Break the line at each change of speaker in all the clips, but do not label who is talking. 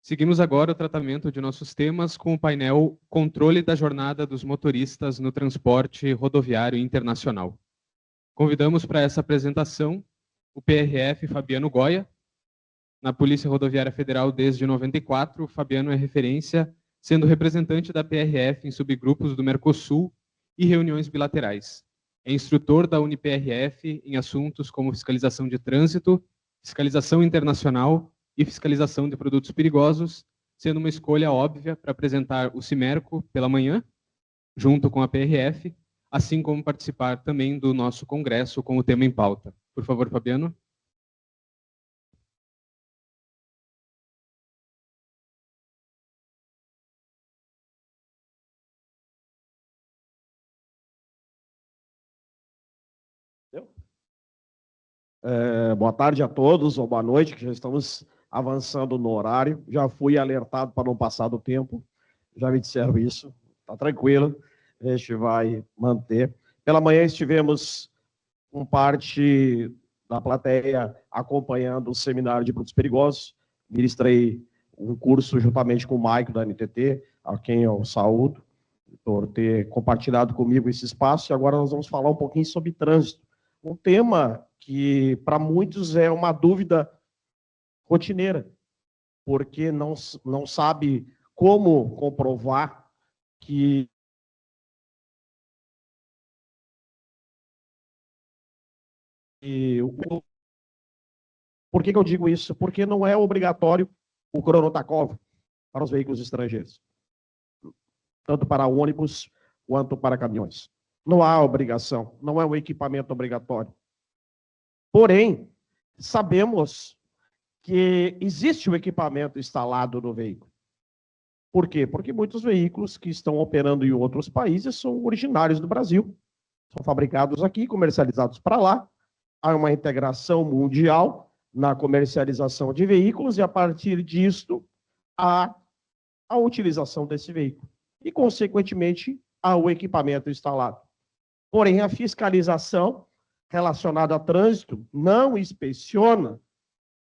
Seguimos agora o tratamento de nossos temas com o painel Controle da Jornada dos Motoristas no Transporte Rodoviário Internacional. Convidamos para essa apresentação o PRF Fabiano Goya. Na Polícia Rodoviária Federal desde 94, Fabiano é referência, sendo representante da PRF em subgrupos do Mercosul e reuniões bilaterais. É instrutor da UniPRF em assuntos como fiscalização de trânsito, fiscalização internacional e fiscalização de produtos perigosos, sendo uma escolha óbvia para apresentar o Cimerco pela manhã, junto com a PRF, assim como participar também do nosso congresso com o tema em pauta. Por favor, Fabiano.
Boa tarde a todos, ou boa noite, que já estamos avançando no horário. Já fui alertado para não passar do tempo, já me disseram isso, está tranquilo, a gente vai manter. Pela manhã estivemos com parte da plateia acompanhando o seminário de produtos perigosos, ministrei um curso juntamente com o Maico da NTT, a quem eu saúdo, por ter compartilhado comigo esse espaço, e agora nós vamos falar um pouquinho sobre trânsito. Um tema que para muitos é uma dúvida rotineira, porque não sabe como comprovar que por que eu digo isso? Porque não é obrigatório o cronotacógrafo para os veículos estrangeiros, tanto para ônibus quanto para caminhões. Não há obrigação, não é um equipamento obrigatório. Porém, sabemos que existe o equipamento instalado no veículo. Por quê? Porque muitos veículos que estão operando em outros países são originários do Brasil, são fabricados aqui, comercializados para lá. Há uma integração mundial na comercialização de veículos e, a partir disto, há a utilização desse veículo e, consequentemente, há o equipamento instalado. Porém, a fiscalização relacionada a trânsito não inspeciona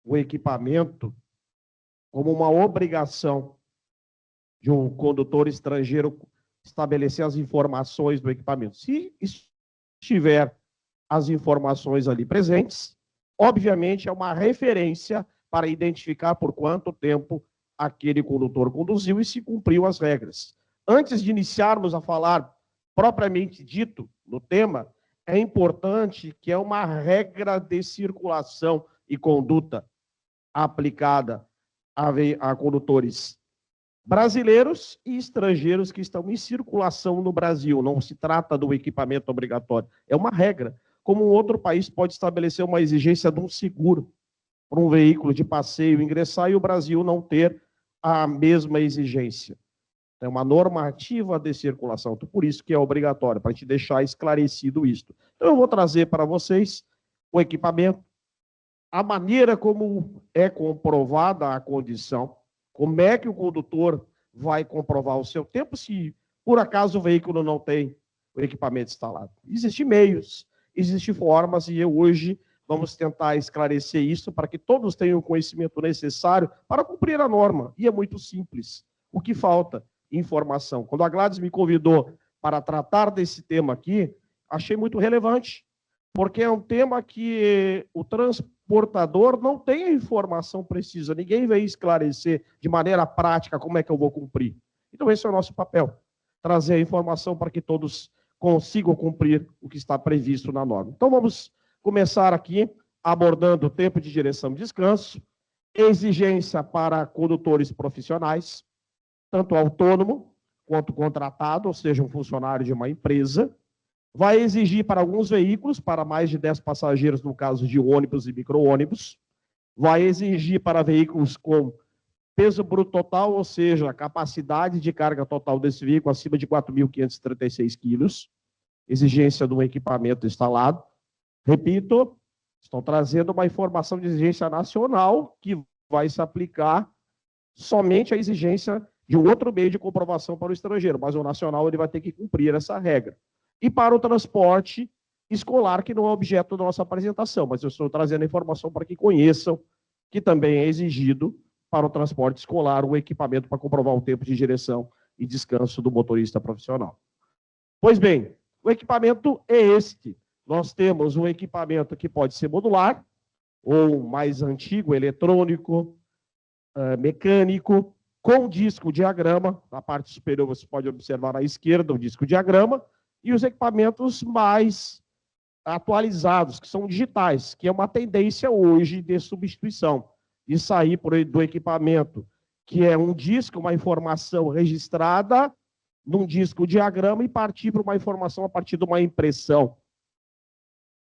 o equipamento como uma obrigação de um condutor estrangeiro estabelecer as informações do equipamento. Se estiver as informações ali presentes, obviamente é uma referência para identificar por quanto tempo aquele condutor conduziu e se cumpriu as regras. Antes de iniciarmos a falar propriamente dito no tema, é importante que é uma regra de circulação e conduta aplicada a condutores brasileiros e estrangeiros que estão em circulação no Brasil. Não se trata do equipamento obrigatório, é uma regra. Como um outro país pode estabelecer uma exigência de um seguro para um veículo de passeio ingressar e o Brasil não ter a mesma exigência. É uma normativa de circulação, então por isso que é obrigatório, para a gente deixar esclarecido isso. Então eu vou trazer para vocês o equipamento, a maneira como é comprovada a condição, como é que o condutor vai comprovar o seu tempo se por acaso o veículo não tem o equipamento instalado. Existem meios, existem formas e hoje vamos tentar esclarecer isso para que todos tenham o conhecimento necessário para cumprir a norma. E é muito simples. O que falta? Informação. Quando a Gladys me convidou para tratar desse tema aqui, achei muito relevante, porque é um tema que o transportador não tem a informação precisa, ninguém veio esclarecer de maneira prática como é que eu vou cumprir. Então esse é o nosso papel, trazer a informação para que todos consigam cumprir o que está previsto na norma. Então vamos começar aqui abordando o tempo de direção e descanso, exigência para condutores profissionais, tanto autônomo quanto contratado, ou seja, um funcionário de uma empresa. Vai exigir para alguns veículos, para mais de 10 passageiros, no caso de ônibus e micro-ônibus. Vai exigir para veículos com peso bruto total, ou seja, a capacidade de carga total desse veículo acima de 4.536 quilos. Exigência de um equipamento instalado. Repito, estão trazendo uma informação de exigência nacional que vai se aplicar somente à exigência de um outro meio de comprovação para o estrangeiro, mas o nacional ele vai ter que cumprir essa regra. E para o transporte escolar, que não é objeto da nossa apresentação, mas eu estou trazendo a informação para que conheçam que também é exigido para o transporte escolar, um equipamento para comprovar o tempo de direção e descanso do motorista profissional. Pois bem, o equipamento é este. Nós temos um equipamento que pode ser modular, ou mais antigo, eletrônico, mecânico, com disco diagrama. Na parte superior você pode observar à esquerda o disco diagrama, e os equipamentos mais atualizados, que são digitais, que é uma tendência hoje de substituição, de sair do equipamento, que é um disco, uma informação registrada num disco diagrama, e partir para uma informação a partir de uma impressão,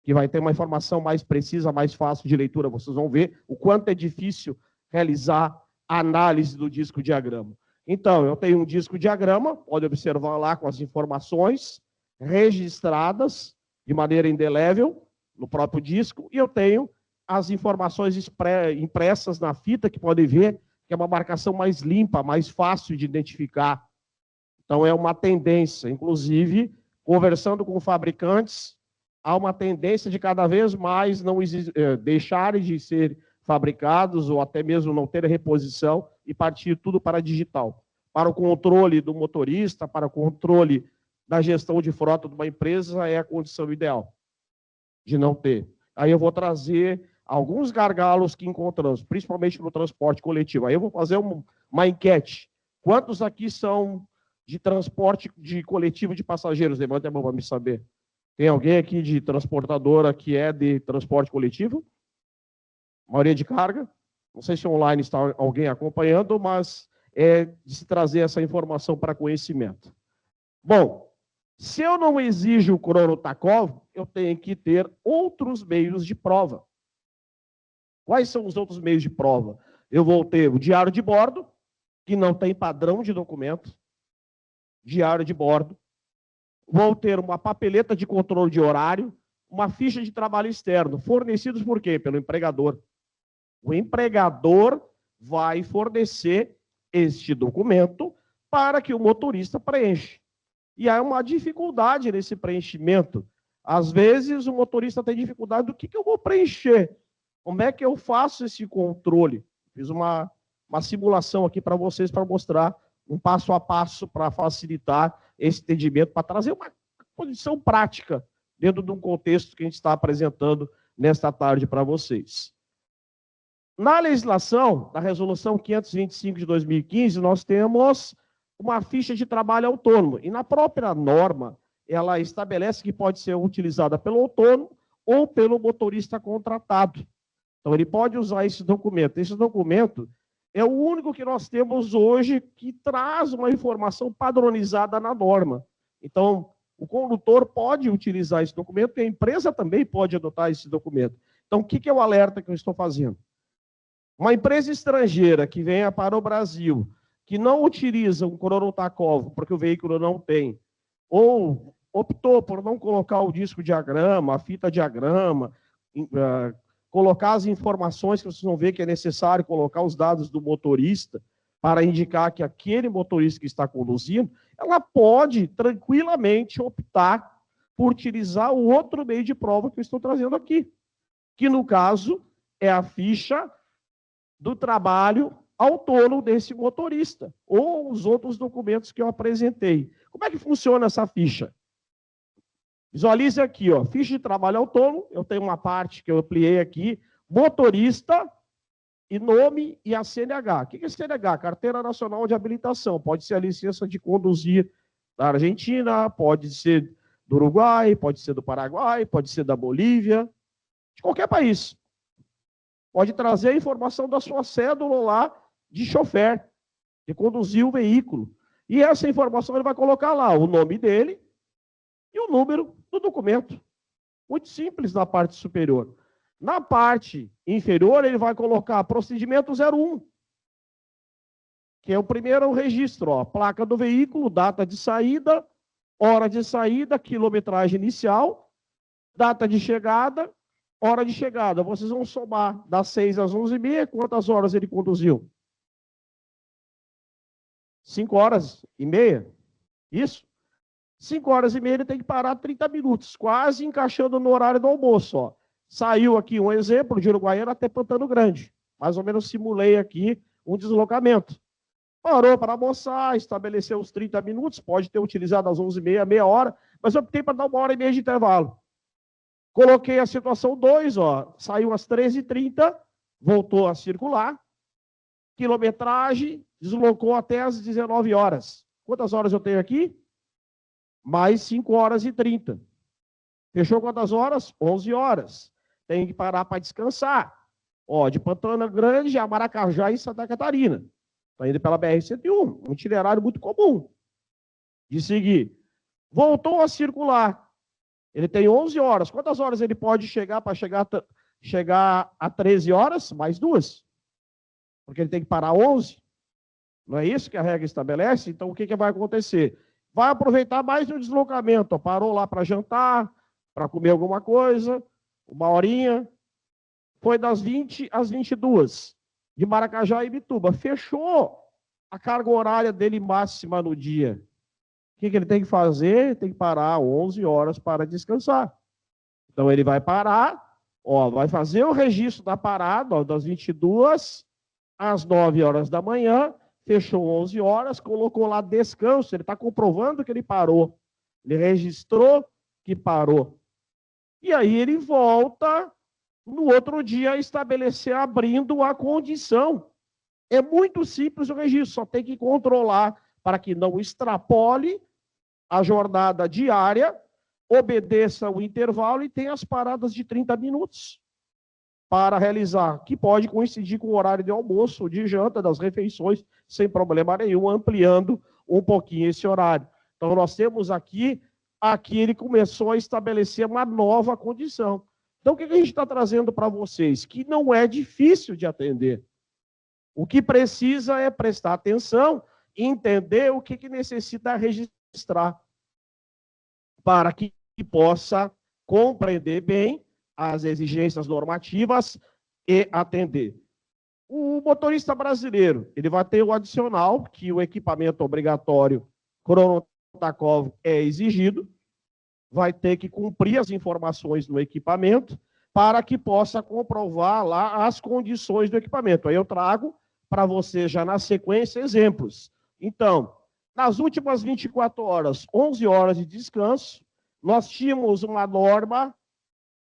que vai ter uma informação mais precisa, mais fácil de leitura. Vocês vão ver o quanto é difícil realizar a análise do disco diagrama. Então, eu tenho um disco diagrama, pode observar lá com as informações registradas de maneira indelével no próprio disco, e eu tenho as informações impressas na fita, que podem ver que é uma marcação mais limpa, mais fácil de identificar. Então, é uma tendência, inclusive, conversando com fabricantes, há uma tendência de cada vez mais não deixarem de ser fabricados, ou até mesmo não ter reposição, e partir tudo para digital, para o controle do motorista, para o controle da gestão de frota de uma empresa, é a condição ideal de não ter. Aí eu vou trazer alguns gargalos que encontramos, principalmente no transporte coletivo. Aí eu vou fazer uma enquete. Quantos aqui são de transporte de coletivo de passageiros? Levanta a mão para me saber. Tem alguém aqui de transportadora que é de transporte coletivo? Maioria de carga? Não sei se online está alguém acompanhando, mas é de se trazer essa informação para conhecimento. Bom, se eu não exijo o cronotacógrafo, eu tenho que ter outros meios de prova. Quais são os outros meios de prova? Eu vou ter o diário de bordo, que não tem padrão de documento. Diário de bordo. Vou ter uma papeleta de controle de horário, uma ficha de trabalho externo, fornecidos por quê? Pelo empregador. O empregador vai fornecer este documento para que o motorista preencha. E há uma dificuldade nesse preenchimento. Às vezes, o motorista tem dificuldade do que eu vou preencher. Como é que eu faço esse controle? Fiz uma simulação aqui para vocês, para mostrar um passo a passo para facilitar esse entendimento, para trazer uma condição prática dentro de um contexto que a gente está apresentando nesta tarde para vocês. Na legislação, da Resolução 525 de 2015, nós temos uma ficha de trabalho autônomo. E na própria norma, ela estabelece que pode ser utilizada pelo autônomo ou pelo motorista contratado. Então, ele pode usar esse documento. Esse documento é o único que nós temos hoje que traz uma informação padronizada na norma. Então, o condutor pode utilizar esse documento e a empresa também pode adotar esse documento. Então, o que é o alerta que eu estou fazendo? Uma empresa estrangeira que venha para o Brasil, que não utiliza um cronotacógrafo porque o veículo não tem, ou optou por não colocar o disco diagrama, a fita diagrama, colocar as informações que vocês vão ver que é necessário, colocar os dados do motorista para indicar que aquele motorista que está conduzindo, ela pode tranquilamente optar por utilizar o outro meio de prova que eu estou trazendo aqui, que no caso é a ficha do trabalho autônomo desse motorista, ou os outros documentos que eu apresentei. Como é que funciona essa ficha? Visualize aqui, ó, ficha de trabalho autônomo, eu tenho uma parte que eu ampliei aqui, motorista e nome e a CNH. O que é CNH? Carteira Nacional de Habilitação. Pode ser a licença de conduzir da Argentina, pode ser do Uruguai, pode ser do Paraguai, pode ser da Bolívia, de qualquer país. Pode trazer a informação da sua cédula lá de chofer, de conduzir o veículo. E essa informação ele vai colocar lá o nome dele e o número do documento. Muito simples na parte superior. Na parte inferior, ele vai colocar procedimento 01, que é o primeiro registro, ó, placa do veículo, data de saída, hora de saída, quilometragem inicial, data de chegada, hora de chegada. Vocês vão somar das 6 às 11h30, quantas horas ele conduziu? 5h30? Isso? 5h30 ele tem que parar 30 minutos, quase encaixando no horário do almoço. Ó. Saiu aqui um exemplo de Uruguaiana até Pantano Grande. Mais ou menos simulei aqui um deslocamento. Parou para almoçar, estabeleceu os 30 minutos, pode ter utilizado as 11h30, meia hora, mas eu optei para dar 1h30 de intervalo. Coloquei a situação 2, saiu às 13h30, voltou a circular, quilometragem, deslocou até às 19 horas. Quantas horas eu tenho aqui? Mais 5h30. Fechou quantas horas? 11 horas. Tem que parar para descansar. De Pantana Grande a Maracajá e Santa Catarina. Está indo pela BR-101, um itinerário muito comum de seguir. Voltou a circular. Ele tem 11 horas. Quantas horas ele pode chegar para chegar a 13 horas? Mais 2. Porque ele tem que parar 11. Não é isso que a regra estabelece? Então, o que vai acontecer? Vai aproveitar mais o deslocamento. Parou lá para jantar, para comer alguma coisa, 1h. Foi das 20 às 22, de Maracajá e Ibituba. Fechou a carga horária dele máxima no dia. O que ele tem que fazer? Tem que parar 11 horas para descansar. Então, ele vai parar, vai fazer o registro da parada, das 22 às 9 horas da manhã, fechou 11 horas, colocou lá descanso, ele está comprovando que ele parou. Ele registrou que parou. E aí ele volta no outro dia a estabelecer abrindo a condição. É muito simples o registro, só tem que controlar para que não extrapole a jornada diária, obedeça o intervalo e tenha as paradas de 30 minutos para realizar, que pode coincidir com o horário de almoço, de janta, das refeições, sem problema nenhum, ampliando um pouquinho esse horário. Então, nós temos aqui ele começou a estabelecer uma nova condição. Então, o que a gente está trazendo para vocês? Que não é difícil de atender. O que precisa é prestar atenção e entender o que necessita registrar para que possa compreender bem as exigências normativas e atender. O motorista brasileiro, ele vai ter o adicional, que o equipamento obrigatório cronotacógrafo é exigido, vai ter que cumprir as informações no equipamento para que possa comprovar lá as condições do equipamento. Aí eu trago para você já na sequência exemplos. Então, nas últimas 24 horas, 11 horas de descanso, nós tínhamos uma norma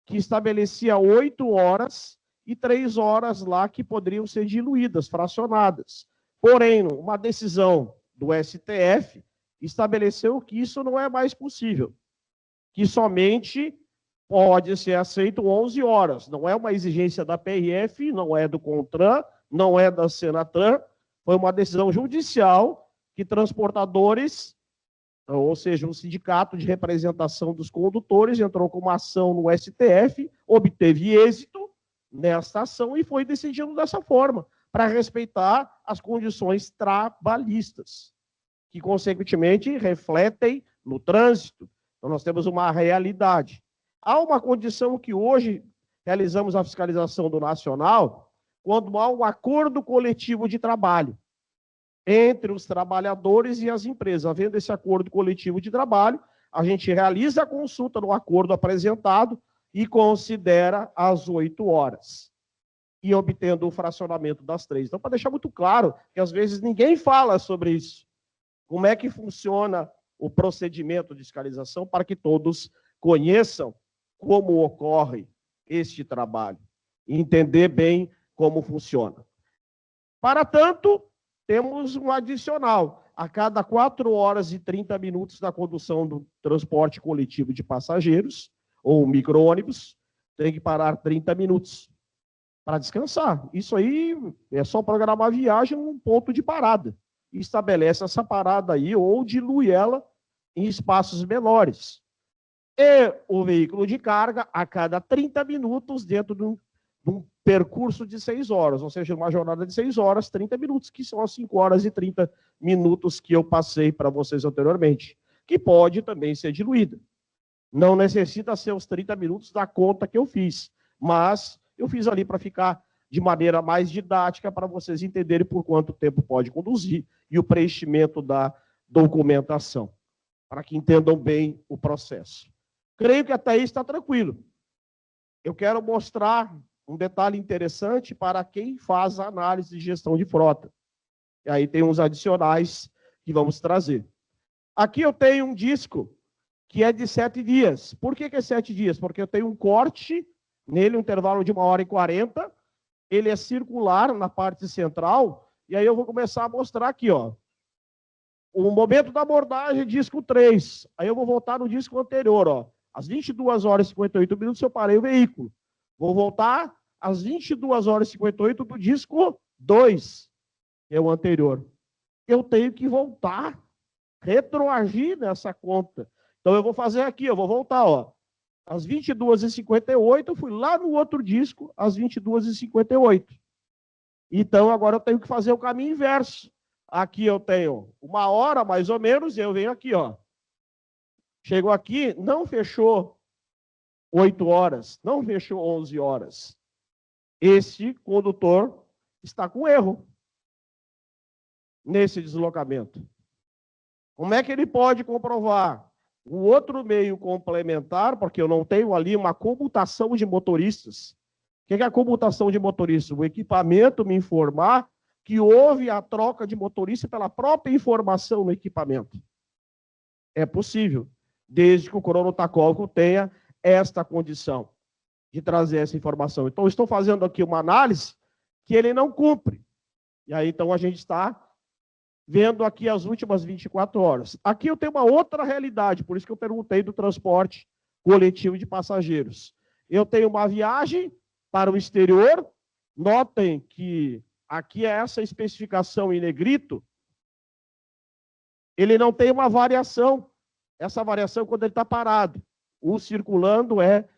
que estabelecia 8 horas e 3 horas lá que poderiam ser diluídas, fracionadas. Porém, uma decisão do STF estabeleceu que isso não é mais possível, que somente pode ser aceito 11 horas. Não é uma exigência da PRF, não é do CONTRAN, não é da Senatran, foi uma decisão judicial que transportadores, ou seja, um sindicato de representação dos condutores, entrou com uma ação no STF, obteve êxito nesta ação e foi decidido dessa forma, para respeitar as condições trabalhistas, que, consequentemente, refletem no trânsito. Então, nós temos uma realidade. Há uma condição que hoje realizamos a fiscalização do Nacional, quando há um acordo coletivo de trabalho entre os trabalhadores e as empresas. Havendo esse acordo coletivo de trabalho, a gente realiza a consulta no acordo apresentado e considera as 8 horas. E obtendo o fracionamento das 3. Então, para deixar muito claro, que às vezes ninguém fala sobre isso. Como é que funciona o procedimento de fiscalização para que todos conheçam como ocorre este trabalho e entender bem como funciona. Para tanto, temos um adicional. A cada 4 horas e 30 minutos da condução do transporte coletivo de passageiros, ou micro-ônibus, tem que parar 30 minutos para descansar. Isso aí é só programar a viagem num ponto de parada. E estabelece essa parada aí, ou dilui ela em espaços menores. E o veículo de carga, a cada 30 minutos, dentro de um percurso de 6 horas, ou seja, uma jornada de 6 horas, 30 minutos, que são as 5 horas e 30 minutos que eu passei para vocês anteriormente, que pode também ser diluída. Não necessita ser os 30 minutos da conta que eu fiz, mas eu fiz ali para ficar de maneira mais didática, para vocês entenderem por quanto tempo pode conduzir e o preenchimento da documentação, para que entendam bem o processo. Creio que até aí está tranquilo. Eu quero mostrar um detalhe interessante para quem faz a análise de gestão de frota. E aí tem uns adicionais que vamos trazer. Aqui eu tenho um disco que é de 7 dias. Por que é 7 dias? Porque eu tenho um corte nele, um intervalo de 1h40, ele é circular na parte central, e aí eu vou começar a mostrar aqui, ó. O momento da abordagem, disco 3. Aí eu vou voltar no disco anterior, ó. Às 22h58 eu parei o veículo. Vou voltar às 22h58 do disco 2, que é o anterior. Eu tenho que voltar, retroagir nessa conta. Então eu vou fazer aqui, eu vou voltar, ó. Às 22h58, eu fui lá no outro disco, às 22h58. Então agora eu tenho que fazer o caminho inverso. Aqui eu tenho 1h mais ou menos, e eu venho aqui, ó. Chego aqui, não fechou 8 horas, não fechou 11 horas. Esse condutor está com erro nesse deslocamento. Como é que ele pode comprovar? O outro meio complementar, porque eu não tenho ali uma comutação de motoristas. O que é a comutação de motoristas? O equipamento me informar que houve a troca de motorista pela própria informação no equipamento. É possível, desde que o cronotacógrafo tenha esta condição de trazer essa informação. Então, estou fazendo aqui uma análise que ele não cumpre. E aí, então, a gente está vendo aqui as últimas 24 horas. Aqui eu tenho uma outra realidade, por isso que eu perguntei do transporte coletivo de passageiros. Eu tenho uma viagem para o exterior, notem que aqui é essa especificação em negrito, ele não tem uma variação. Essa variação quando ele está parado. O circulando é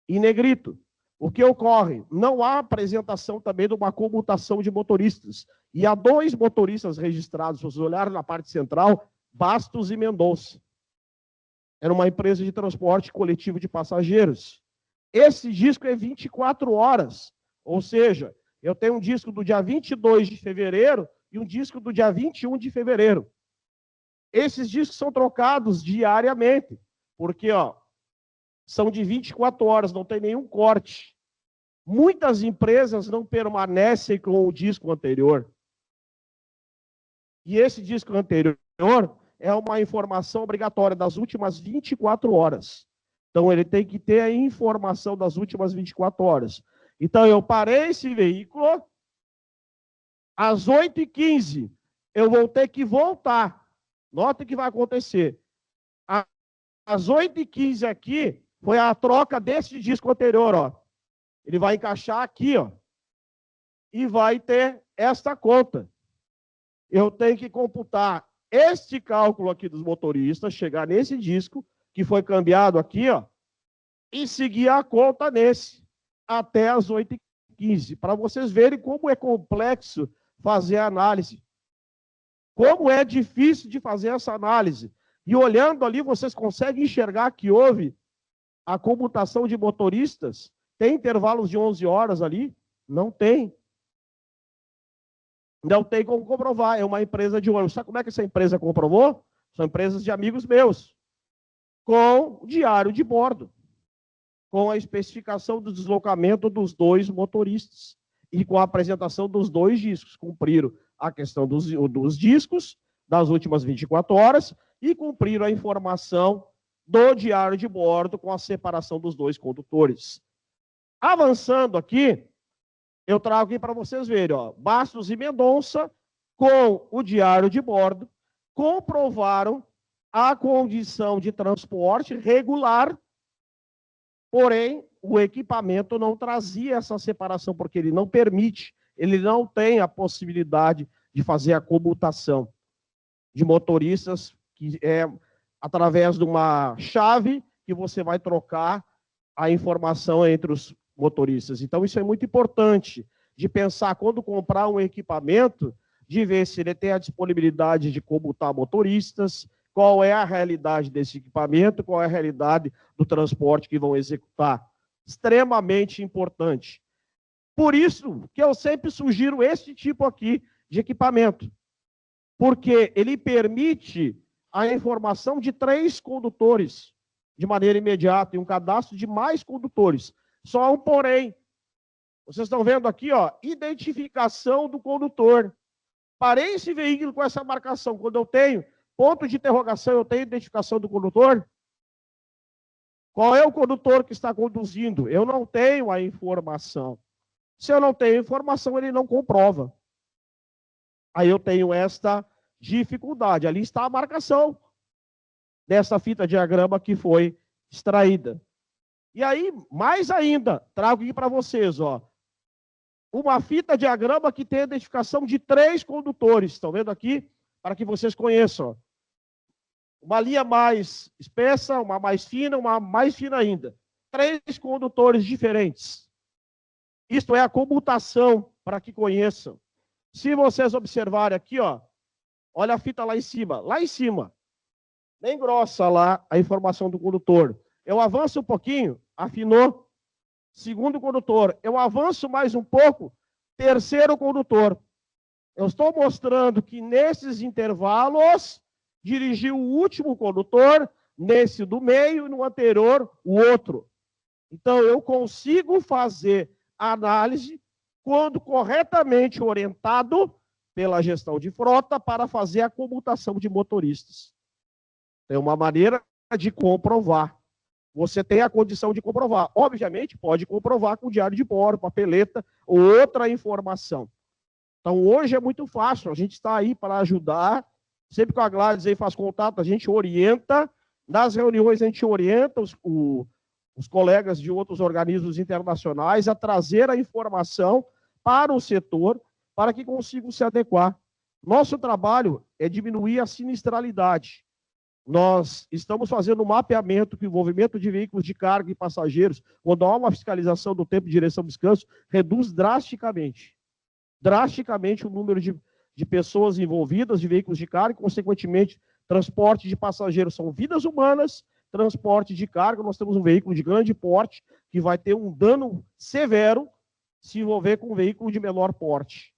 em negrito. O que ocorre? Não há apresentação também de uma comutação de motoristas. E há 2 motoristas registrados, se vocês olharem na parte central, Bastos e Mendonça. Era uma empresa de transporte coletivo de passageiros. Esse disco é 24 horas. Ou seja, eu tenho um disco do dia 22 de fevereiro e um disco do dia 21 de fevereiro. Esses discos são trocados diariamente, porque ó, são de 24 horas, não tem nenhum corte. Muitas empresas não permanecem com o disco anterior. E esse disco anterior é uma informação obrigatória das últimas 24 horas. Então, ele tem que ter a informação das últimas 24 horas. Então, eu parei esse veículo, às 8h15, eu vou ter que voltar. Nota o que vai acontecer. Às 8h15 aqui, foi a troca desse disco anterior, ó. Ele vai encaixar aqui, ó. E vai ter esta conta. Eu tenho que computar este cálculo aqui dos motoristas, chegar nesse disco, que foi cambiado aqui, ó, e seguir a conta nesse, até as 8h15, para vocês verem como é complexo fazer a análise. Como é difícil de fazer essa análise. E olhando ali, vocês conseguem enxergar que houve a comutação de motoristas? Tem intervalos de 11 horas ali? Não tem. Não tem como comprovar. É uma empresa de ônibus. Sabe como é que essa empresa comprovou? São empresas de amigos meus. Com o diário de bordo. Com a especificação do deslocamento dos 2 motoristas. E com a apresentação dos 2 discos. Cumpriram a questão dos discos das últimas 24 horas e cumpriram a informação do diário de bordo com a separação dos 2 condutores. Avançando aqui, eu trago aqui para vocês verem, ó, Bastos e Mendonça, com o diário de bordo, comprovaram a condição de transporte regular, porém, o equipamento não trazia essa separação, porque ele não permite, ele não tem a possibilidade de fazer a comutação de motoristas, que é através de uma chave que você vai trocar a informação entre os motoristas. Então, isso é muito importante de pensar, quando comprar um equipamento, de ver se ele tem a disponibilidade de comutar motoristas, qual é a realidade desse equipamento, qual é a realidade do transporte que vão executar. Extremamente importante. Por isso que eu sempre sugiro esse tipo aqui de equipamento, porque ele permite a informação de 3 condutores de maneira imediata e um cadastro de mais condutores. Só um porém, Vocês estão vendo aqui, ó, identificação do condutor. Parei esse veículo com essa marcação. Quando eu tenho ponto de interrogação, eu tenho identificação do condutor? Qual é o condutor que está conduzindo? Eu não tenho a informação. Se eu não tenho informação, ele não comprova. Aí eu tenho esta dificuldade. Ali está a marcação dessa fita diagrama que foi extraída. E aí, mais ainda, trago aqui para vocês, ó, uma fita diagrama que tem a identificação de 3 condutores. Estão vendo aqui? Para que vocês conheçam. Ó. Uma linha mais espessa, uma mais fina, uma mais fina ainda. 3 condutores diferentes. Isto é a comutação, para que conheçam. Se vocês observarem aqui, ó, olha a fita lá em cima. Lá em cima, bem grossa lá a informação do condutor. Eu avanço um pouquinho, afinou. Segundo condutor. Eu avanço mais um pouco, terceiro condutor. Eu estou mostrando que nesses intervalos dirigiu o último condutor, nesse do meio e no anterior o outro. Então eu consigo fazer a análise quando corretamente orientado pela gestão de frota para fazer a comutação de motoristas. É uma maneira de comprovar. Você tem a condição de comprovar. Obviamente, pode comprovar com diário de bordo, papeleta ou outra informação. Então, hoje é muito fácil. A gente está aí para ajudar. Sempre que a Gladys aí faz contato, a gente orienta. Nas reuniões, a gente orienta os colegas de outros organismos internacionais a trazer a informação para o setor, para que consigam se adequar. Nosso trabalho é diminuir a sinistralidade. Nós estamos fazendo um mapeamento que o envolvimento de veículos de carga e passageiros, quando há uma fiscalização do tempo de direção e descanso, reduz drasticamente o número de pessoas envolvidas, de veículos de carga, e, consequentemente, transporte de passageiros são vidas humanas, transporte de carga, nós temos um veículo de grande porte que vai ter um dano severo se envolver com um veículo de menor porte.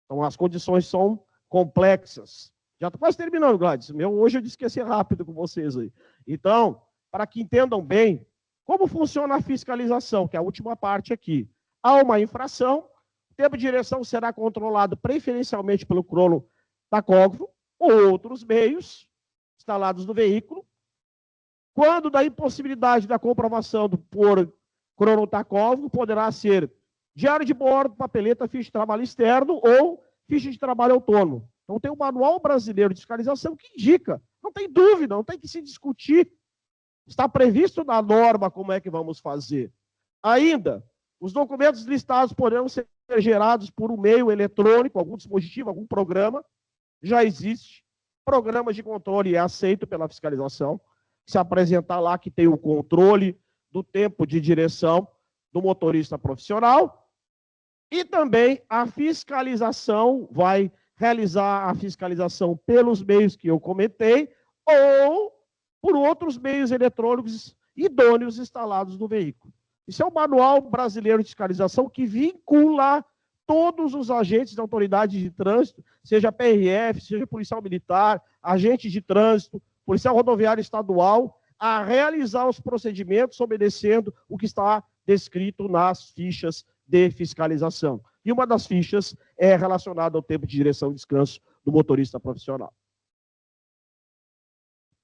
Então, as condições são complexas. Já estou quase terminando, Gladys. Hoje eu disse que ia ser rápido com vocês aí. Então, para que entendam bem, como funciona a fiscalização, que é a última parte aqui. Há uma infração, o tempo de direção será controlado preferencialmente pelo cronotacógrafo ou outros meios instalados no veículo. Quando da impossibilidade da comprovação por cronotacógrafo, poderá ser diário de bordo, papeleta, ficha de trabalho externo ou ficha de trabalho autônomo. Então, tem o Manual Brasileiro de Fiscalização que indica, não tem dúvida, não tem que se discutir. Está previsto na norma como é que vamos fazer. Ainda, os documentos listados poderão ser gerados por um meio eletrônico, algum dispositivo, algum programa. Já existe. Programa de controle é aceito pela fiscalização. Se apresentar lá que tem o controle do tempo de direção do motorista profissional. E também a fiscalização vai realizar a fiscalização pelos meios que eu comentei ou por outros meios eletrônicos idôneos instalados no veículo. Isso é o Manual Brasileiro de Fiscalização que vincula todos os agentes da autoridade de trânsito, seja PRF, seja policial militar, agente de trânsito, policial rodoviário estadual, a realizar os procedimentos obedecendo o que está descrito nas fichas de fiscalização. E uma das fichas é relacionada ao tempo de direção e descanso do motorista profissional.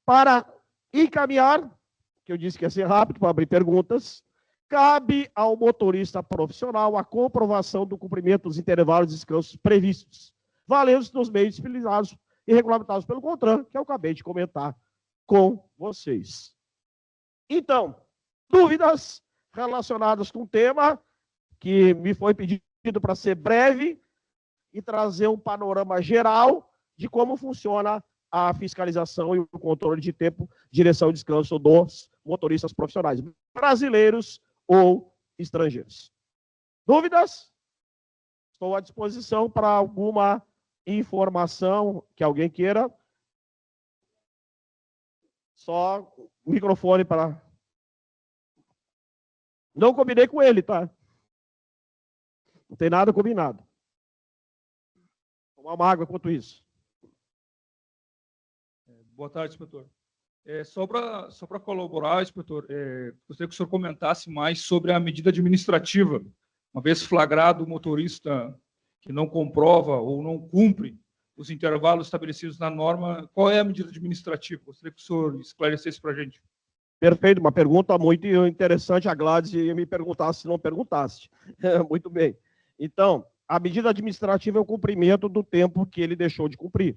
Para encaminhar, que eu disse que ia ser rápido, para abrir perguntas, cabe ao motorista profissional a comprovação do cumprimento dos intervalos de descanso previstos, valendo-se nos meios disciplinados e regulamentados pelo CONTRAN, que eu acabei de comentar com vocês. Então, dúvidas relacionadas com o tema que me foi pedido para ser breve e trazer um panorama geral de como funciona a fiscalização e o controle de tempo, direção e descanso dos motoristas profissionais, brasileiros ou estrangeiros. Dúvidas? Estou à disposição para alguma informação que alguém queira. Só o microfone para... Não combinei com ele, tá? Não tem nada combinado. Tomar uma água enquanto isso.
Boa tarde, inspetor. Só para colaborar, inspetor, gostaria que o senhor comentasse mais sobre a medida administrativa uma vez flagrado o motorista que não comprova ou não cumpre os intervalos estabelecidos na norma, qual é a medida administrativa? Gostaria que o senhor esclarecesse para a gente.
Perfeito, uma pergunta muito interessante. A Gladys ia me perguntar se não perguntasse. Muito bem. Então, a medida administrativa é o cumprimento do tempo que ele deixou de cumprir.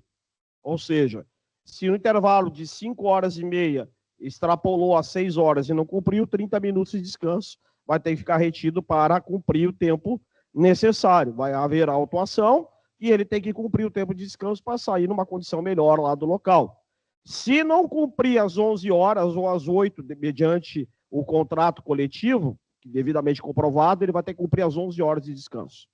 Ou seja, se no intervalo de 5 horas e meia extrapolou a 6 horas e não cumpriu, 30 minutos de descanso vai ter que ficar retido para cumprir o tempo necessário. Vai haver autuação e ele tem que cumprir o tempo de descanso para sair numa condição melhor lá do local. Se não cumprir às 11 horas ou às 8, mediante o contrato coletivo, devidamente comprovado, ele vai ter que cumprir às 11 horas de descanso.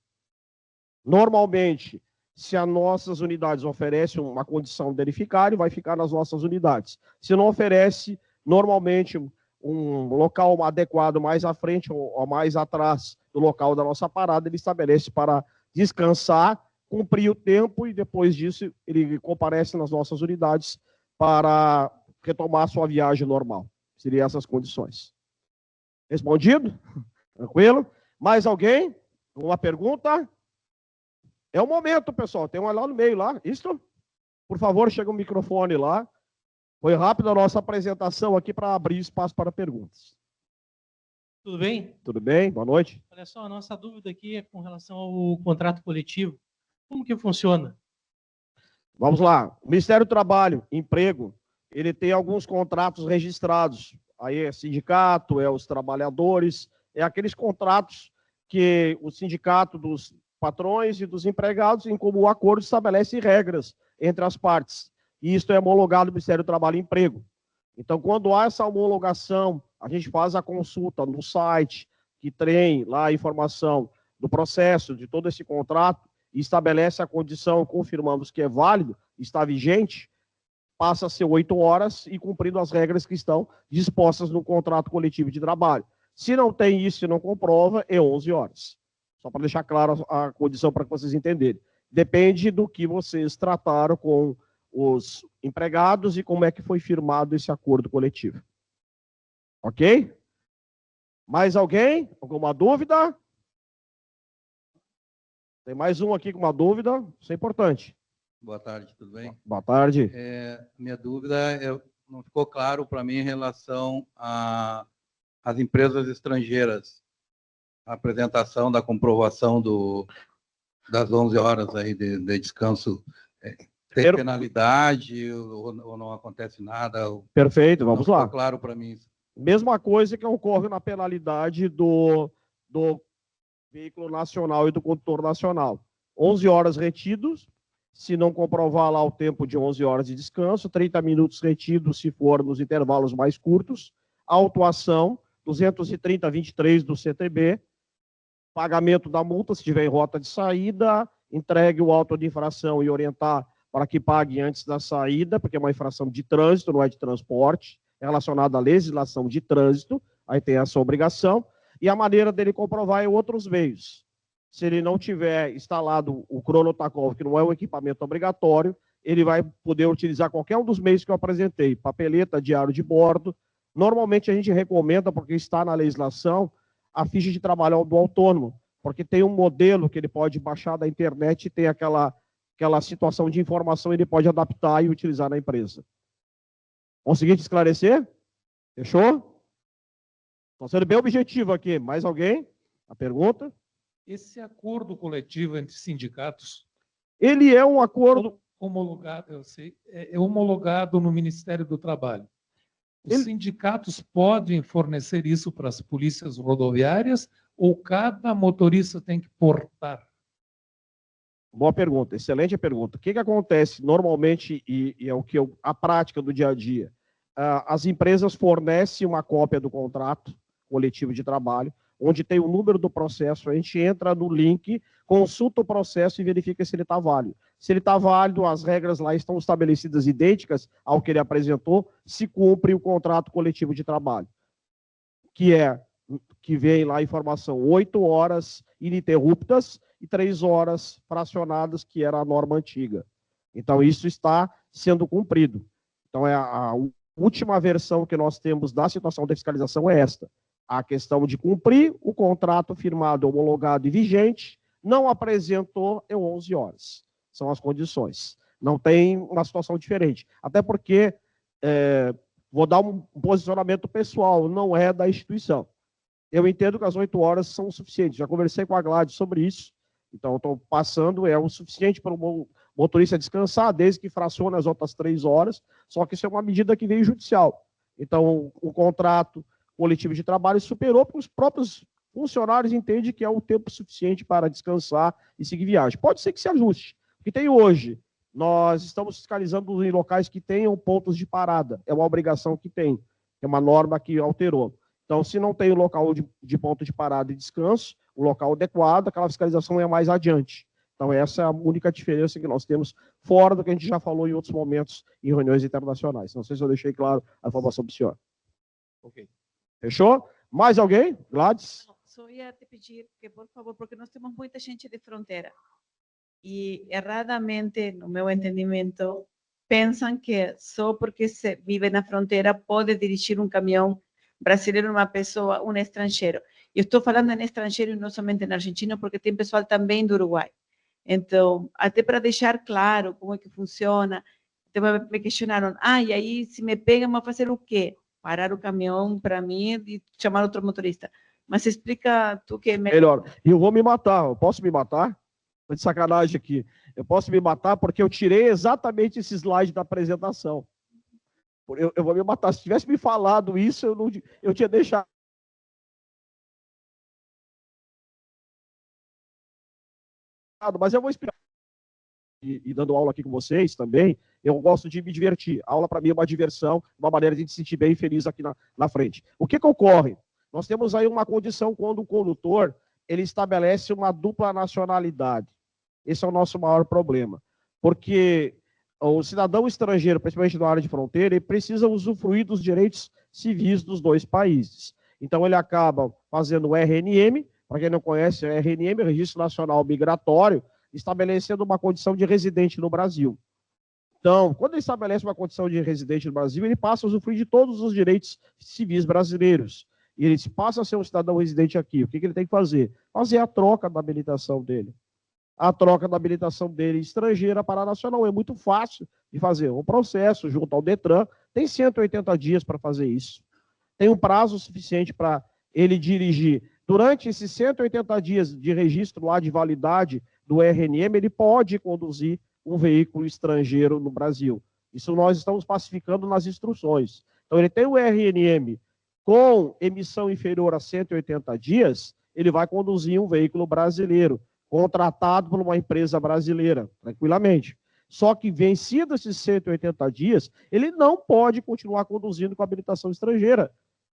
Normalmente, se as nossas unidades oferecem uma condição dele ficar, ele vai ficar nas nossas unidades. Se não oferece, normalmente, um local adequado mais à frente ou mais atrás do local da nossa parada, ele estabelece para descansar, cumprir o tempo e depois disso ele comparece nas nossas unidades para retomar sua viagem normal. Seriam essas condições. Respondido? Tranquilo? Mais alguém? Uma pergunta? É o momento, pessoal. Tem um lá no meio, lá. Isso? Por favor, chega o microfone lá. Foi rápida a nossa apresentação aqui para abrir espaço para perguntas.
Tudo bem?
Tudo bem? Boa noite.
Olha só, a nossa dúvida aqui é com relação ao contrato coletivo. Como que funciona?
Vamos lá. O Ministério do Trabalho, Emprego, ele tem alguns contratos registrados. Aí é sindicato, é os trabalhadores, é aqueles contratos que o sindicato dos patrões e dos empregados, em comum acordo, estabelece regras entre as partes. E isso é homologado no Ministério do Trabalho e Emprego. Então, quando há essa homologação, a gente faz a consulta no site, que tem lá a informação do processo, de todo esse contrato, e estabelece a condição, confirmamos que é válido, está vigente, passa a ser 8 horas e cumprindo as regras que estão dispostas no contrato coletivo de trabalho. Se não tem isso e não comprova, é 11 horas. Só para deixar claro a condição para que vocês entenderem. Depende do que vocês trataram com os empregados e como é que foi firmado esse acordo coletivo. Ok? Mais alguém? Alguma dúvida? Tem mais um aqui com uma dúvida. Isso é importante.
Boa tarde, tudo bem?
Boa tarde.
Minha dúvida não ficou claro para mim em relação às empresas estrangeiras. A apresentação da comprovação das 11 horas aí de descanso. Tem penalidade ou não acontece nada?
Perfeito, vamos lá.
Ficou claro para mim isso.
Mesma coisa que ocorre na penalidade do veículo nacional e do condutor nacional. 11 horas retidos, se não comprovar lá o tempo de 11 horas de descanso, 30 minutos retidos se for nos intervalos mais curtos, autuação, 230-23 do CTB, pagamento da multa se tiver em rota de saída, entregue o auto de infração e orientar para que pague antes da saída, porque é uma infração de trânsito, não é de transporte, é relacionada à legislação de trânsito, aí tem essa obrigação, e a maneira dele comprovar é outros meios. Se ele não tiver instalado o cronotacógrafo, que não é um equipamento obrigatório, ele vai poder utilizar qualquer um dos meios que eu apresentei, papeleta, diário de bordo. Normalmente a gente recomenda, porque está na legislação, a ficha de trabalho do autônomo, porque tem um modelo que ele pode baixar da internet e tem aquela situação de informação, ele pode adaptar e utilizar na empresa. Consegui te esclarecer? Fechou? Estou sendo bem objetivo aqui. Mais alguém? A pergunta?
Esse acordo coletivo entre sindicatos...
Ele é um acordo...
Homologado, eu sei, é homologado no Ministério do Trabalho. Os sindicatos podem fornecer isso para as polícias rodoviárias ou cada motorista tem que portar?
Boa pergunta, excelente pergunta. O que acontece normalmente, e é o que a prática do dia a dia, as empresas fornecem uma cópia do contrato coletivo de trabalho, onde tem o número do processo, a gente entra no link, consulta o processo e verifica se ele está válido. Se ele está válido, as regras lá estão estabelecidas idênticas ao que ele apresentou, se cumpre o contrato coletivo de trabalho, que vem lá a informação 8 horas ininterruptas e 3 horas fracionadas, que era a norma antiga. Então, isso está sendo cumprido. Então, a última versão que nós temos da situação da fiscalização é esta. a questão de cumprir o contrato firmado, homologado e vigente, não apresentou, é 11 horas. São as condições. Não tem uma situação diferente. Até porque, vou dar um posicionamento pessoal, não é da instituição. Eu entendo que as 8 horas são suficientes. Já conversei com a Gladys sobre isso. Então, estou passando, é o suficiente para o motorista descansar, desde que fracione as outras 3 horas. Só que isso é uma medida que veio judicial. Então, o contrato coletivo de trabalho superou, porque os próprios funcionários entendem que é o tempo suficiente para descansar e seguir viagem. Pode ser que se ajuste. O que tem hoje, nós estamos fiscalizando em locais que tenham pontos de parada. É uma obrigação que tem. É uma norma que alterou. Então, se não tem o local de ponto de parada e descanso, o local adequado, aquela fiscalização é mais adiante. Então, essa é a única diferença que nós temos, fora do que a gente já falou em outros momentos, em reuniões internacionais. Não sei se eu deixei claro a informação para o senhor. Ok. Fechou? Mais alguém? Gladys?
Só ia te pedir que, por favor, porque nós temos muita gente de fronteira e, erradamente, no meu entendimento, pensam que só porque se vive na fronteira pode dirigir um caminhão brasileiro, uma pessoa, um estrangeiro. Eu estou falando em estrangeiro e não somente na Argentina, porque tem pessoal também do Uruguai. Então, até para deixar claro como é que funciona, me questionaram, e aí se me pegam, vou fazer o quê? Parar o caminhão para mim e chamar outro motorista. Mas explica tu que é
melhor. Eu vou me matar. Eu posso me matar? Estou de sacanagem aqui. Eu posso me matar porque eu tirei exatamente esse slide da apresentação. Eu vou me matar. Se tivesse me falado isso, eu tinha deixado. Mas eu vou explicar. E dando aula aqui com vocês também, eu gosto de me divertir. A aula, para mim, é uma diversão, uma maneira de se sentir bem feliz aqui na frente. O que ocorre? Nós temos aí uma condição quando o condutor ele estabelece uma dupla nacionalidade. Esse é o nosso maior problema. Porque o cidadão estrangeiro, principalmente na área de fronteira, ele precisa usufruir dos direitos civis dos dois países. Então, ele acaba fazendo o RNM, para quem não conhece, o RNM, Registro Nacional Migratório, estabelecendo uma condição de residente no Brasil. Então, quando ele estabelece uma condição de residente no Brasil, ele passa a usufruir de todos os direitos civis brasileiros. E ele passa a ser um cidadão residente aqui. O que ele tem que fazer? Fazer a troca da habilitação dele. A troca da habilitação dele estrangeira para a nacional. É muito fácil de fazer. Um processo junto ao Detran tem 180 dias para fazer isso. Tem um prazo suficiente para ele dirigir. Durante esses 180 dias de registro lá de validade do RNM, ele pode conduzir um veículo estrangeiro no Brasil. Isso nós estamos pacificando nas instruções. Então, ele tem o RNM com emissão inferior a 180 dias, ele vai conduzir um veículo brasileiro, contratado por uma empresa brasileira, tranquilamente. Só que, vencidos esses 180 dias, ele não pode continuar conduzindo com habilitação estrangeira.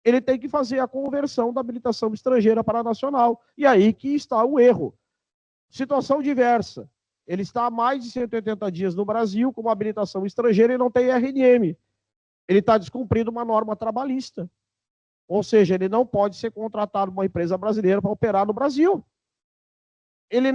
Ele tem que fazer a conversão da habilitação estrangeira para a nacional. E aí que está o erro. Situação diversa. Ele está há mais de 180 dias no Brasil com uma habilitação estrangeira e não tem RNM. Ele está descumprindo uma norma trabalhista. Ou seja, ele não pode ser contratado por uma empresa brasileira para operar no Brasil. Ele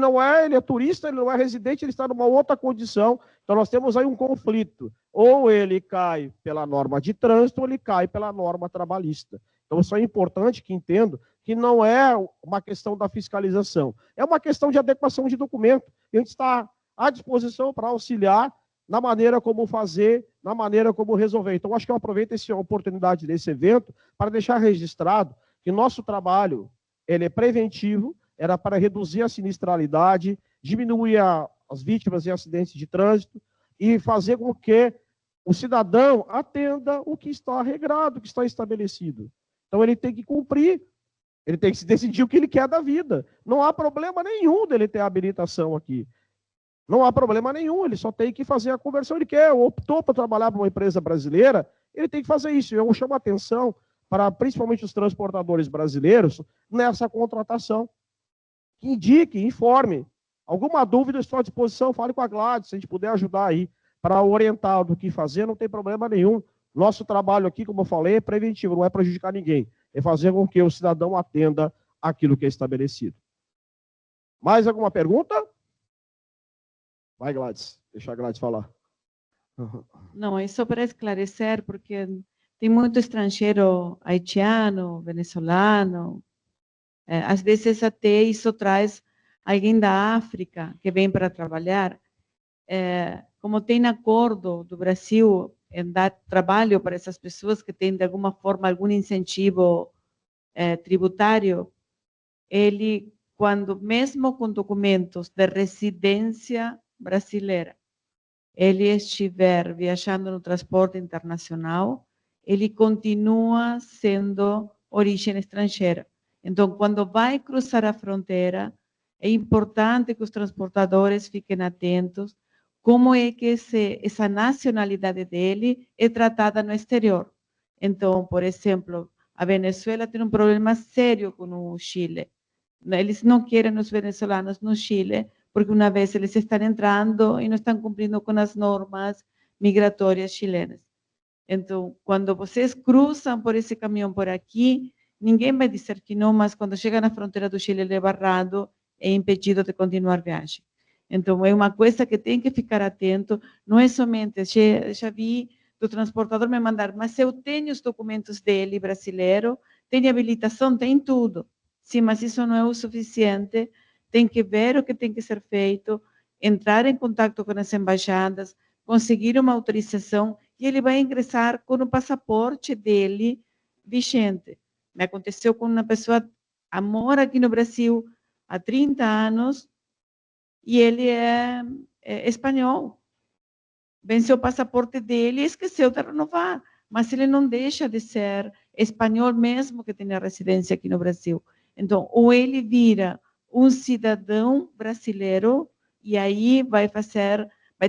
é turista, ele não é residente, ele está numa outra condição. Então, nós temos aí um conflito. Ou ele cai pela norma de trânsito, ou ele cai pela norma trabalhista. Então, isso é importante que entendo que não é uma questão da fiscalização. É uma questão de adequação de documento. E a gente está à disposição para auxiliar na maneira como fazer, na maneira como resolver. Então, acho que eu aproveito essa oportunidade desse evento para deixar registrado que nosso trabalho ele é preventivo, era para reduzir a sinistralidade, diminuir as vítimas em acidentes de trânsito e fazer com que o cidadão atenda o que está regrado, o que está estabelecido. Então, ele tem que cumprir, ele tem que se decidir o que ele quer da vida. Não há problema nenhum dele ter habilitação aqui. Não há problema nenhum, ele só tem que fazer a conversão. Ele quer, optou para trabalhar para uma empresa brasileira, ele tem que fazer isso. Eu chamo a atenção para principalmente os transportadores brasileiros nessa contratação. Que indique, informe. Alguma dúvida, estou à disposição, fale com a Gladys, se a gente puder ajudar aí para orientar do que fazer, não tem problema nenhum. Nosso trabalho aqui, como eu falei, é preventivo, não é prejudicar ninguém. É fazer com que o cidadão atenda aquilo que é estabelecido. Mais alguma pergunta? Vai, Gladys. Deixa a Gladys falar.
Não, é só para esclarecer, porque tem muito estrangeiro haitiano, venezuelano, às vezes até isso traz alguém da África que vem para trabalhar. Como tem acordo do Brasil em dar trabalho para essas pessoas que têm, de alguma forma, algum incentivo tributário, ele, quando mesmo com documentos de residência brasileira, ele estiver viajando no transporte internacional, ele continua sendo origem estrangeira. Então, quando vai cruzar a fronteira, é importante que os transportadores fiquem atentos como é que essa nacionalidade dele é tratada no exterior. Então, por exemplo, a Venezuela tem um problema sério com o Chile. Eles não querem os venezuelanos no Chile, porque uma vez eles estão entrando e não estão cumprindo com as normas migratórias chilenas. Então, quando vocês cruzam por esse caminhão por aqui, ninguém vai dizer que não, mas quando chega na fronteira do Chile, ele é barrado e impedido de continuar a viagem. Então, é uma coisa que tem que ficar atento, não é somente, já vi do transportador me mandar, mas eu tenho os documentos dele, brasileiro, tem habilitação, tem tudo. Sim, mas isso não é o suficiente, tem que ver o que tem que ser feito, entrar em contato com as embaixadas, conseguir uma autorização, e ele vai ingressar com o passaporte dele vigente. Me aconteceu com uma pessoa que mora aqui no Brasil há 30 anos, e ele é espanhol. Venceu o passaporte dele e esqueceu de renovar, mas ele não deixa de ser espanhol mesmo que tenha residência aqui no Brasil. Então, ou ele vira um cidadão brasileiro e aí vai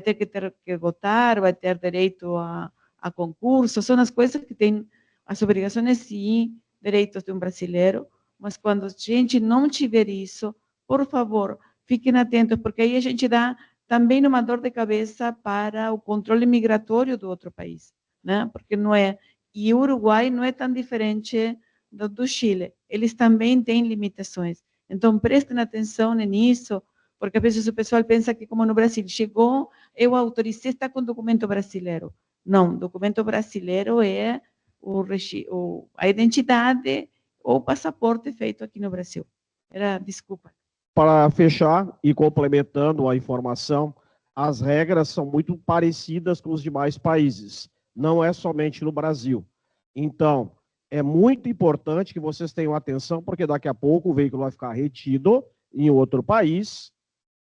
ter que votar, vai ter direito a concurso, são as coisas que tem, as obrigações sim, direitos de um brasileiro, mas quando a gente não tiver isso, por favor, fiquem atentos, porque aí a gente dá também uma dor de cabeça para o controle migratório do outro país, né? Porque não é, e o Uruguai não é tão diferente do Chile, eles também têm limitações. Então, prestem atenção nisso, porque às vezes o pessoal pensa que como no Brasil, chegou, eu autorizei, está com documento brasileiro. Não, documento brasileiro é a identidade ou passaporte feito aqui no Brasil. Desculpa.
Para fechar e complementando a informação, as regras são muito parecidas com os demais países, não é somente no Brasil. Então, é muito importante que vocês tenham atenção, porque daqui a pouco o veículo vai ficar retido em outro país,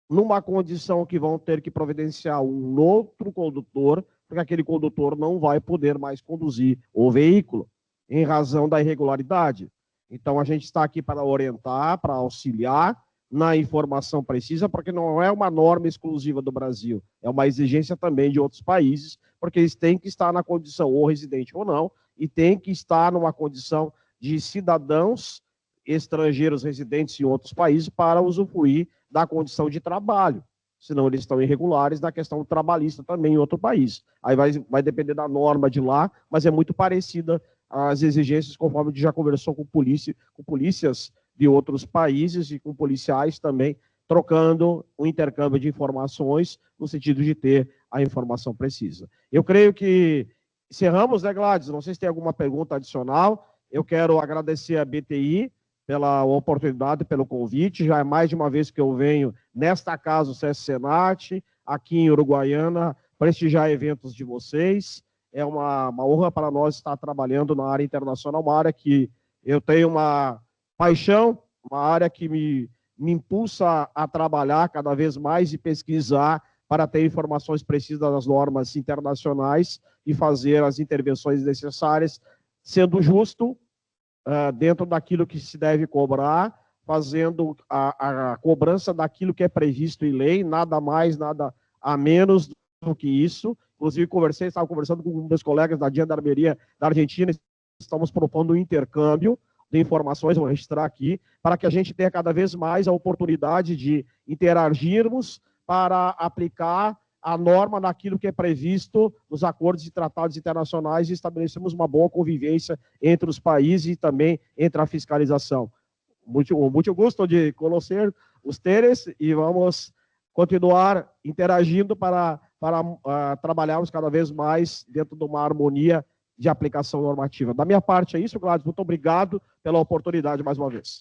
numa condição que vão ter que providenciar um outro condutor, porque aquele condutor não vai poder mais conduzir o veículo, em razão da irregularidade. Então, a gente está aqui para orientar, para auxiliar na informação precisa, porque não é uma norma exclusiva do Brasil, é uma exigência também de outros países, porque eles têm que estar na condição ou residente ou não, e têm que estar numa condição de cidadãos estrangeiros residentes em outros países para usufruir da condição de trabalho, senão eles estão irregulares na questão trabalhista também em outro país. Aí vai depender da norma de lá, mas é muito parecida às exigências, conforme a gente já conversou com polícias de outros países e com policiais também, trocando o intercâmbio de informações no sentido de ter a informação precisa. Eu creio que encerramos, né, Gladys? Não sei se tem alguma pergunta adicional. Eu quero agradecer a BTI pela oportunidade, pelo convite. Já é mais de uma vez que eu venho nesta casa, o CS Senat, aqui em Uruguaiana, prestigiar eventos de vocês. É uma honra para nós estar trabalhando na área internacional, uma área que eu tenho uma paixão, uma área que me impulsa a trabalhar cada vez mais e pesquisar para ter informações precisas das normas internacionais e fazer as intervenções necessárias, sendo justo, dentro daquilo que se deve cobrar, fazendo a cobrança daquilo que é previsto em lei, nada mais, nada a menos do que isso. Inclusive, estava conversando com meus colegas da Gendarmeria da Argentina, estamos propondo um intercâmbio de informações, vou registrar aqui, para que a gente tenha cada vez mais a oportunidade de interagirmos para aplicar a norma naquilo que é previsto nos acordos e tratados internacionais e estabelecemos uma boa convivência entre os países e também entre a fiscalização. Muito gosto de conhecer vocês e vamos continuar interagindo para trabalharmos cada vez mais dentro de uma harmonia de aplicação normativa. Da minha parte é isso, Gladys. Muito obrigado pela oportunidade mais uma vez.